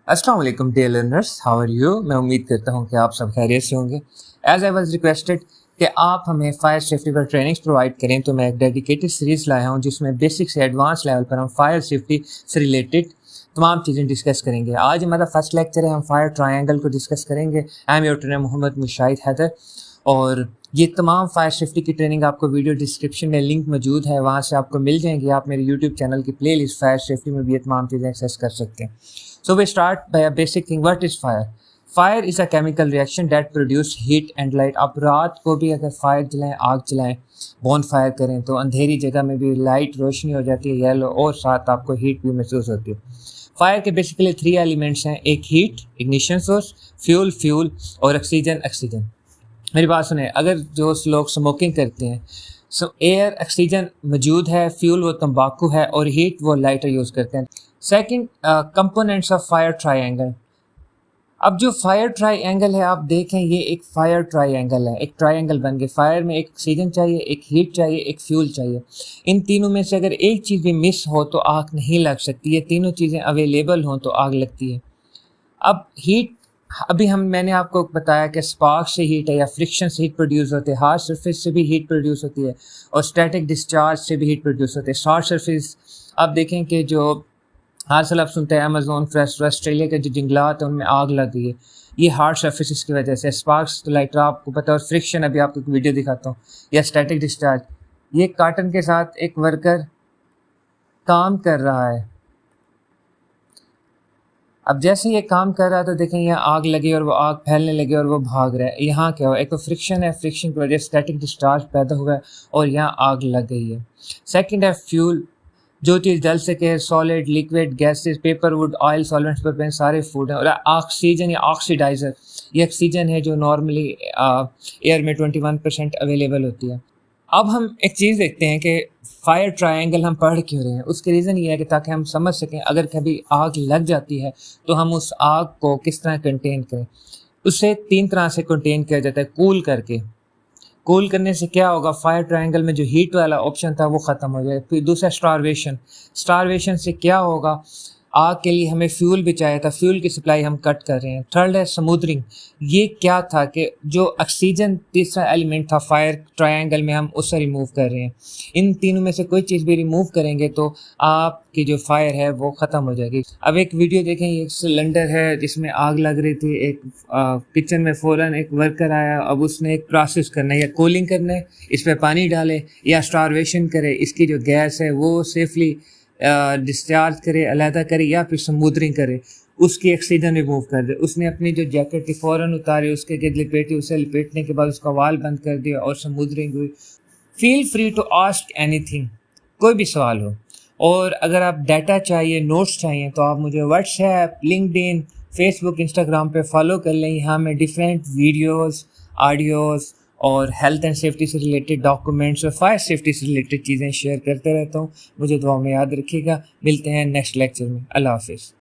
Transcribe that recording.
अस्सलाम वालेकुम dear learners, how are you. मैं उम्मीद करता हूँ कि आप सब खैरियत से होंगे। एज आई वाज रिक्वेस्टेड कि आप हमें फायर सेफ्टी पर ट्रेनिंग्स प्रोवाइड करें, तो मैं एक डेडिकेटेड सीरीज़ लाया हूँ जिसमें बेसिक से एडवांस लेवल पर हम फायर सेफ्टी से रिलेटेड तमाम चीज़ें डिस्कस करेंगे। आज हमारा फर्स्ट लेक्चर है, हम फायर ट्रायंगल को डिस्कस करेंगे। I am your trainer Mohammad Mushahid Haider, और ये तमाम फायर सेफ्टी की ट्रेनिंग आपको वीडियो डिस्क्रिप्शन में लिंक मौजूद है, वहाँ से आपको मिल जाएंगी। आप मेरे यूट्यूब चैनल की प्ले लिस्ट फायर सेफ्टी में भी ये तमाम चीज़ें एक्सेस कर सकते हैं। So we start by a basic thing. What is fire? Fire is a chemical reaction that produce heat and light. आप रात को भी अगर फायर जलाएं, आग जलाएं, बॉन फायर करें तो अंधेरी जगह में भी लाइट रोशनी हो जाती है येलो, और साथ आपको हीट भी महसूस होती है। फायर के बेसिकली 3 एलिमेंट्स हैं, एक हीट इग्निशन सोर्स, फ्यूल और ऑक्सीजन। मेरी बात सुने, अगर जो लोग स्मोकिंग करते हैं, एयर ऑक्सीजन मौजूद है, फ्यूल वो तंबाकू है, और हीट वो लाइटर यूज़ करते हैं। Second components of fire triangle. अब जो फायर ट्रायंगल है, आप देखें ये एक फायर ट्रायंगल है, एक ट्रायंगल बन गया। फायर में एक ऑक्सीजन चाहिए, एक हीट चाहिए, एक फ्यूल चाहिए। इन तीनों में से अगर एक चीज़ भी मिस हो तो आग नहीं लग सकती। ये तीनों चीज़ें अवेलेबल हों तो आग लगती है। अब हीट, अभी मैंने आपको बताया कि स्पार्क से हीट है या फ्रिक्शन से हीट प्रोड्यूस होते हैं, हार्ड सरफेस से भी हीट प्रोड्यूस होती है, और स्टैटिक डिस्चार्ज से भी हीट प्रोड्यूस होते हैं। शॉर्ट सरफेस, आप देखें कि जो हर साल आप सुनते हैं अमेज़न फॉरेस्ट, ऑस्ट्रेलिया के जो जंगलात हैं उनमें आग लग गई है, ये हार्ड सरफेसेस की वजह से। स्पार्क्स तो लाइटर आपको पता है, और फ्रिक्शन अभी आपको एक वीडियो दिखाता हूँ, या स्टैटिक डिस्चार्ज। ये कार्टन के साथ एक वर्कर काम कर रहा है। अब जैसे ये काम कर रहा है तो देखें यहाँ आग लगी और वो आग फैलने लगी और वो भाग रहा है। यहाँ क्या हुआ, एक तो फ्रिक्शन है, फ्रिक्शन की वजह से स्टैटिक डिस्चार्ज पैदा हुआ है और यहाँ आग लग गई है। सेकंड है फ्यूल, जो चीज़ जल सके, solid, liquid, gases, paper, would, oil, solvents पर सारे फूड हैं। और ऑक्सीजन या ऑक्सीडाइज़र, ये ऑक्सीजन है जो नॉर्मली एयर में 21% अवेलेबल होती है। अब हम एक चीज़ देखते हैं कि फायर ट्रायंगल हम पढ़ क्यों रहे हैं। उसके रीज़न ये है कि ताकि हम समझ सकें अगर कभी आग लग जाती है तो हम उस आग को किस तरह कंटेन करें। उसे 3 तरह से कंटेन किया जाता है, कूल करके। कूल करने से क्या होगा, फायर ट्रायंगल में जो हीट वाला ऑप्शन था वो ख़त्म हो जाएगा। फिर दूसरा स्टारवेशन से क्या होगा, आग के लिए हमें फ्यूल भी चाहिए था, फ्यूल की सप्लाई हम कट कर रहे हैं। थर्ड है स्मूदरिंग, ये क्या था कि जो ऑक्सीजन तीसरा एलिमेंट था फायर ट्रायंगल में, हम उससे रिमूव कर रहे हैं। इन तीनों में से कोई चीज़ भी रिमूव करेंगे तो आपकी जो फायर है वो ख़त्म हो जाएगी। अब एक वीडियो देखें, एक सिलेंडर है जिसमें आग लग रही थी, एक किचन में फ़ौरन एक वर्कर आया। अब उसने एक प्रोसेस करना है, या कूलिंग करना है, इस पर पानी डाले, या स्टारवेशन करे, इसकी जो गैस है वो सेफली डिस्चार्ज करे, अलहदा करे, या फिर स्मूदरिंग करे, उसकी ऑक्सीजन रिमूव कर दे। उसने अपनी जो जैकेट थी फ़ौरन उतारी, उसके गिर्द लिपेटी, उसे लिपेटने के बाद उसका वाल बंद कर दिया और स्मूदरिंग हुई। Feel free to ask anything, कोई भी सवाल हो। और अगर आप डाटा चाहिए, नोट्स चाहिए, तो आप मुझे व्हाट्सएप, लिंक्डइन, फेसबुक, इंस्टाग्राम पे फॉलो कर लें। यहाँ मैं डिफरेंट वीडियोस, ऑडियोज़ और हेल्थ एंड सेफ्टी से रिलेटेड डॉक्यूमेंट्स और फायर सेफ्टी से रिलेटेड चीज़ें शेयर करते रहता हूँ। मुझे दुआ में याद रखिएगा। मिलते हैं नेक्स्ट लेक्चर में। अल्लाह हाफिज़।